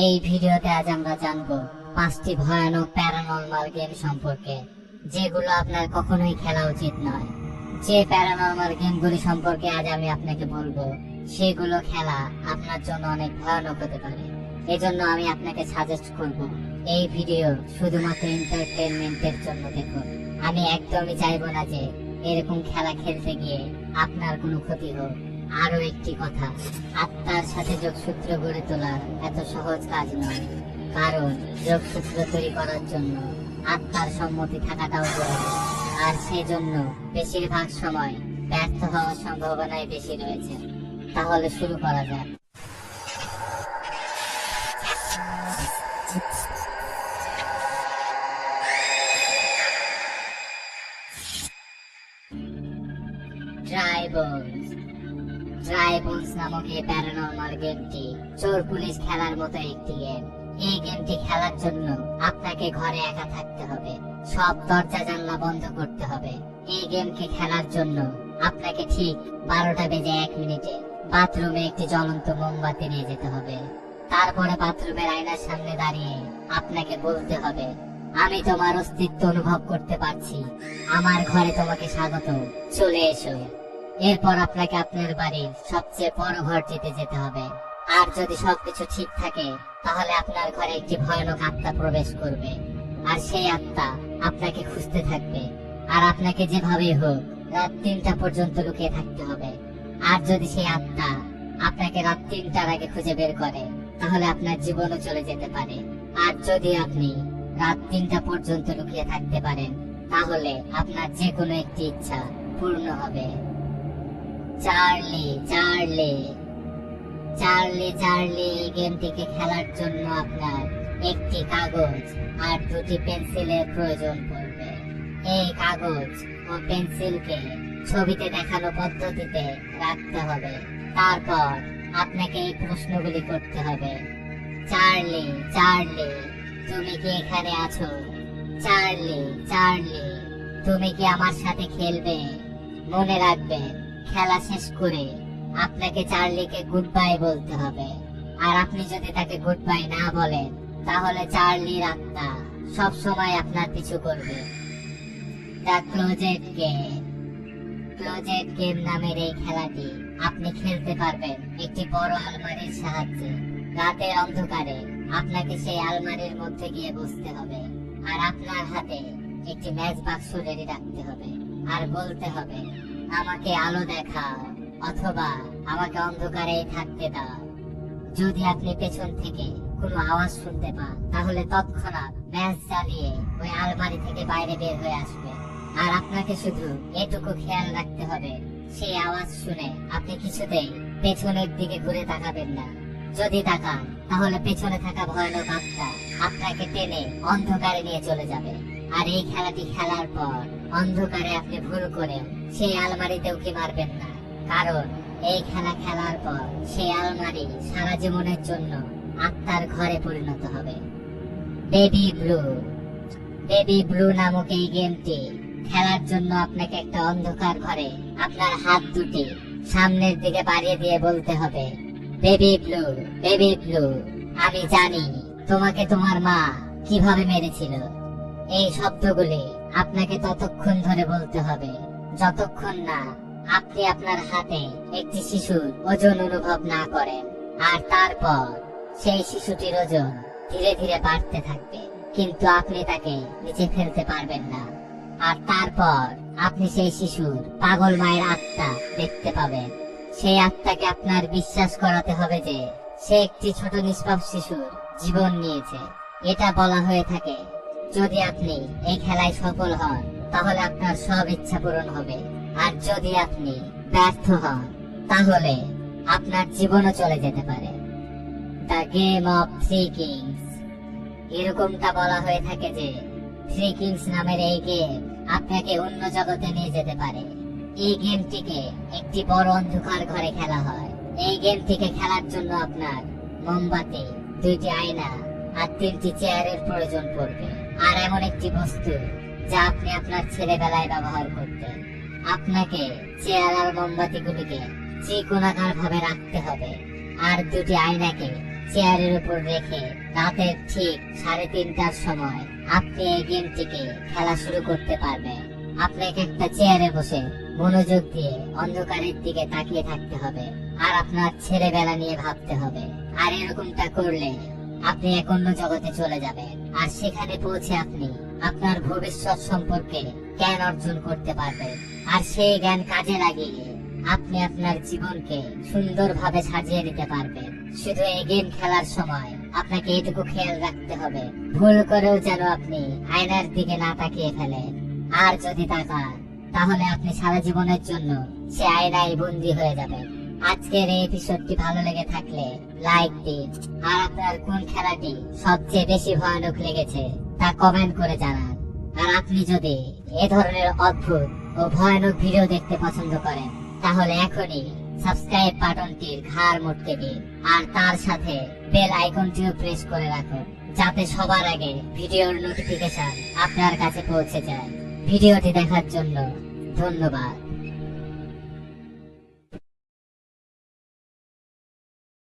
এই ভিডিওতে আজ আমরা জানবো 5টি ভয়ানক প্যারানরমাল গেম সম্পর্কে, যেগুলো আপনার কখনোই খেলা উচিত নয়। যে প্যারানরমাল গেমগুলি সম্পর্কে আজ আমি আপনাকে বলবো, সেগুলো খেলা আপনার জন্য অনেক ভয়ানক হতে পারে। এজন্য আমি আপনাকে সাজেস্ট করব এই ভিডিও শুধুমাত্র এন্টারটেইনমেন্টের জন্য দেখুন। আমি একদমই চাইবো না যে এরকম খেলা খেলতে গিয়ে আপনার কোনো ক্ষতি হোক। আরো একটি কথা, আত্মার সাথে যোগসূত্র গড়ে তোলা এত সহজ কাজ নয়, কারণ যোগসূত্র তৈরি করার জন্য আত্মার সম্মতি থাকাটাও জরুরি, আর সেজন্য বেশিরভাগ সময় ব্যর্থ হওয়ার সম্ভাবনাই বেশি রয়েছে। তাহলে শুরু করা যাক। ট্রাইবলস নামক এই প্যারানরমাল গেমটি চোর পুলিশ খেলার মতো একটি গেম। এই গেমটি খেলার জন্য আপনাকে ঘরে একা থাকতে হবে, সব দরজা জানলা বন্ধ করতে হবে। এই গেমকে খেলার জন্য আপনাকে ঠিক 12টা বেজে 1 মিনিটে বাথরুমে একটি জ্বলন্ত মোমবাতি নিয়ে যেতে হবে। তারপরে বাথরুমের আয়নার সামনে দাঁড়িয়ে আপনাকে বলতে হবে, আমি তোমার অস্তিত্ব অনুভব করতে পারছি, আমার ঘরে তোমাকে স্বাগত, চলে এসো। এরপর আপনাকে আপনার বাড়ির সবচেয়ে বড় ঘরটিতে যেতে হবে। আর যদি সবকিছু ঠিক থাকে, তাহলে আপনার ঘরে একটি ভয়ানক আত্মা প্রবেশ করবে, আর সেই আত্মা আপনাকে খুঁজতে থাকবে। আর আপনাকে যেভাবেই হোক রাত 3টা পর্যন্ত লুকিয়ে থাকতে হবে। আর যদি সেই আত্মা আপনাকে রাত 3টার আগে খুঁজে বের করে, তাহলে আপনার জীবনও চলে যেতে পারে। আর যদি আপনি রাত 3টা পর্যন্ত লুকিয়ে থাকতে পারেন, তাহলে আপনার যে কোনো একটি ইচ্ছা পূর্ণ হবে। চার্লি চার্লি চার্লি চার্লি এই গেমটিকে খেলার জন্য আপনার একটি কাগজ আর 2টি পেন্সিলের প্রয়োজন পড়বে। এই কাগজ ও পেন্সিলকে ছবিতে দেখানো পদ্ধতিতে রাখতে হবে। তারপর আপনাকে এই প্রশ্নগুলি করতে হবে। চার্লি চার্লি, তুমি কি এখানে আছো? চার্লি চার্লি, তুমি কি আমার সাথে খেলবে? মনে রাখবেন, খেলা শেষ করে আপনাকে চার্লিকে গুড বাই বলতে হবে। আর আপনি যদি তাকে গুড বাই না বলেন, তাহলে চার্লির আত্মা সব সময় আপনার পিছু করবে। The closet game. Closet game নামের এই খেলাটি আপনি খেলতে পারবেন একটি বড় আলমারির সাহায্যে। রাতের অন্ধকারে আপনাকে সেই আলমারির মধ্যে গিয়ে বসতে হবে, আর আপনার হাতে একটি ম্যাচ বাক্স রেডি রাখতে হবে, আর বলতে হবে, আমাকে আলো দেখাও, অথবা আমাকে অন্ধকারেই থাকতে দাও। যদি আপনি পেছন থেকে কোনো আওয়াজ শুনতে পান, তাহলে তৎক্ষণাৎ ম্যাচ জ্বালিয়ে ওই আলমারি থেকে বাইরে বের হয়ে আসবে। আর আপনাকে শুধু এটুকু খেয়াল রাখতে হবে, সেই আওয়াজ শুনে আপনি কিছুতেই পেছনের দিকে ঘুরে তাকাবেন না। যদি তাকান, তাহলে পেছনে থাকা ভয়ানক আত্মা আপনাকে টেনে অন্ধকারে নিয়ে চলে যাবে। আর এই খেলাটি খেলার পর অন্ধকারে আপনি ভুল করে সেই আলমারিতে উকি মারবেন না, কারণ এই খেলা খেলার পর সেই আলমারি সারা জীবনের জন্য আত্মার ঘরে পরিণত হবে। Baby blue. বেবি ব্লু নামক এই গেমটি খেলার জন্য আপনাকে একটা অন্ধকার ঘরে আপনার হাত দুটি সামনের দিকে বাড়িয়ে দিয়ে বলতে হবে, বেবি ব্লু, বেবি ব্লু, আমি জানি তোমাকে তোমার মা কিভাবে মেরেছিল। এই শব্দগুলি আপনাকে ততক্ষণ ধরে বলতে হবে যতক্ষণ না আপনি আপনার হাতে একটি শিশুর ওজন অনুভব না করেন। আর তারপর সেই শিশুটির ওজন ধীরে ধীরে বাড়তে থাকবে, কিন্তু আপনি তাকে নিচে ফেলতে পারবেন না। আর তারপর আপনি সেই শিশুর পাগল মায়ের আত্মা দেখতে পাবেন। সেই আত্মাকে আপনার বিশ্বাস করাতে হবে যে সে একটি ছোট নিষ্পাপ শিশুর জীবন নিয়েছে। এটা বলা হয়ে থাকে, যদি আপনি এই খেলায় সফল হন, তাহলে আপনার সব ইচ্ছা পূরণ হবে। আর যদি আপনি ব্যর্থ হন, তাহলে আপনার জীবনও চলে যেতে পারে। The game of 3 kings. এরকমটা বলা হয়ে থাকে যে 3 কিংস নামের এই গেম আপনাকে অন্য জগতে নিয়ে যেতে পারে। এই গেমটিকে একটি বড় অন্ধকার ঘরে খেলা হয়। এই গেমটিকে খেলার জন্য আপনার মোমবাতি, 2টি আয়না আর 3টি চেয়ারের প্রয়োজন পড়বে, আর এমন একটি বস্তু যা আপনি আপনার ছেলেবেলায় ব্যবহার করতেন। আপনাকে চেয়ার আর মোমবাতিগুলিকে ত্রিকোণাকার ভাবে রাখতে হবে, আর 2টি আয়নাকে চেয়ারের উপর রেখে রাতের ঠিক 3:30টার সময় আপনি এই গেমটিকে খেলা শুরু করতে পারবেন। আপনাকে একটা চেয়ারে বসে মনোযোগ দিয়ে অন্ধকারের দিকে তাকিয়ে থাকতে হবে, আর আপনার ছেলেবেলা নিয়ে ভাবতে হবে। আর এরকমটা করলে আপনি এক অন্য জগতে চলে যাবেন, আর সেখানে পৌঁছে আপনি আপনার ভবিষ্যৎ সম্পর্কে জ্ঞান অর্জন করতে পারবেন। আর সেই জ্ঞান কাজে লাগিয়ে আপনি আপনার জীবনকে সুন্দরভাবে সাজিয়ে নিতে পারবেন। শুধু এই গেম খেলার সময় আপনাকে এটুকু খেয়াল রাখতে হবে, ভুল করেও যেন আপনি আয়নার দিকে না তাকিয়ে ফেলেন। আর যদি তাকান, তাহলে আপনি সারা জীবনের জন্য সে আয়নায় বন্দী হয়ে যাবেন। আজকের এই এপিসোডটি ভালো লেগে থাকলে লাইক দিন, আর আপনার কোন খেলাটি সবচেয়ে বেশি ভয়ানক লেগেছে তা কমেন্ট করে জানান। আর আপনি যদি এ ধরনের অদ্ভুত ও ভয়ানক ভিডিও দেখতে পছন্দ করেন, তাহলে এখনই সাবস্ক্রাইব বাটনটির ঘাড় মটকে দিন, আর তার সাথে বেল আইকনটিও প্রেস করে রাখুন, যাতে সবার আগে ভিডিওর নোটিফিকেশন আপনার কাছে পৌঁছে যায়। ভিডিওটি দেখার জন্য ধন্যবাদ।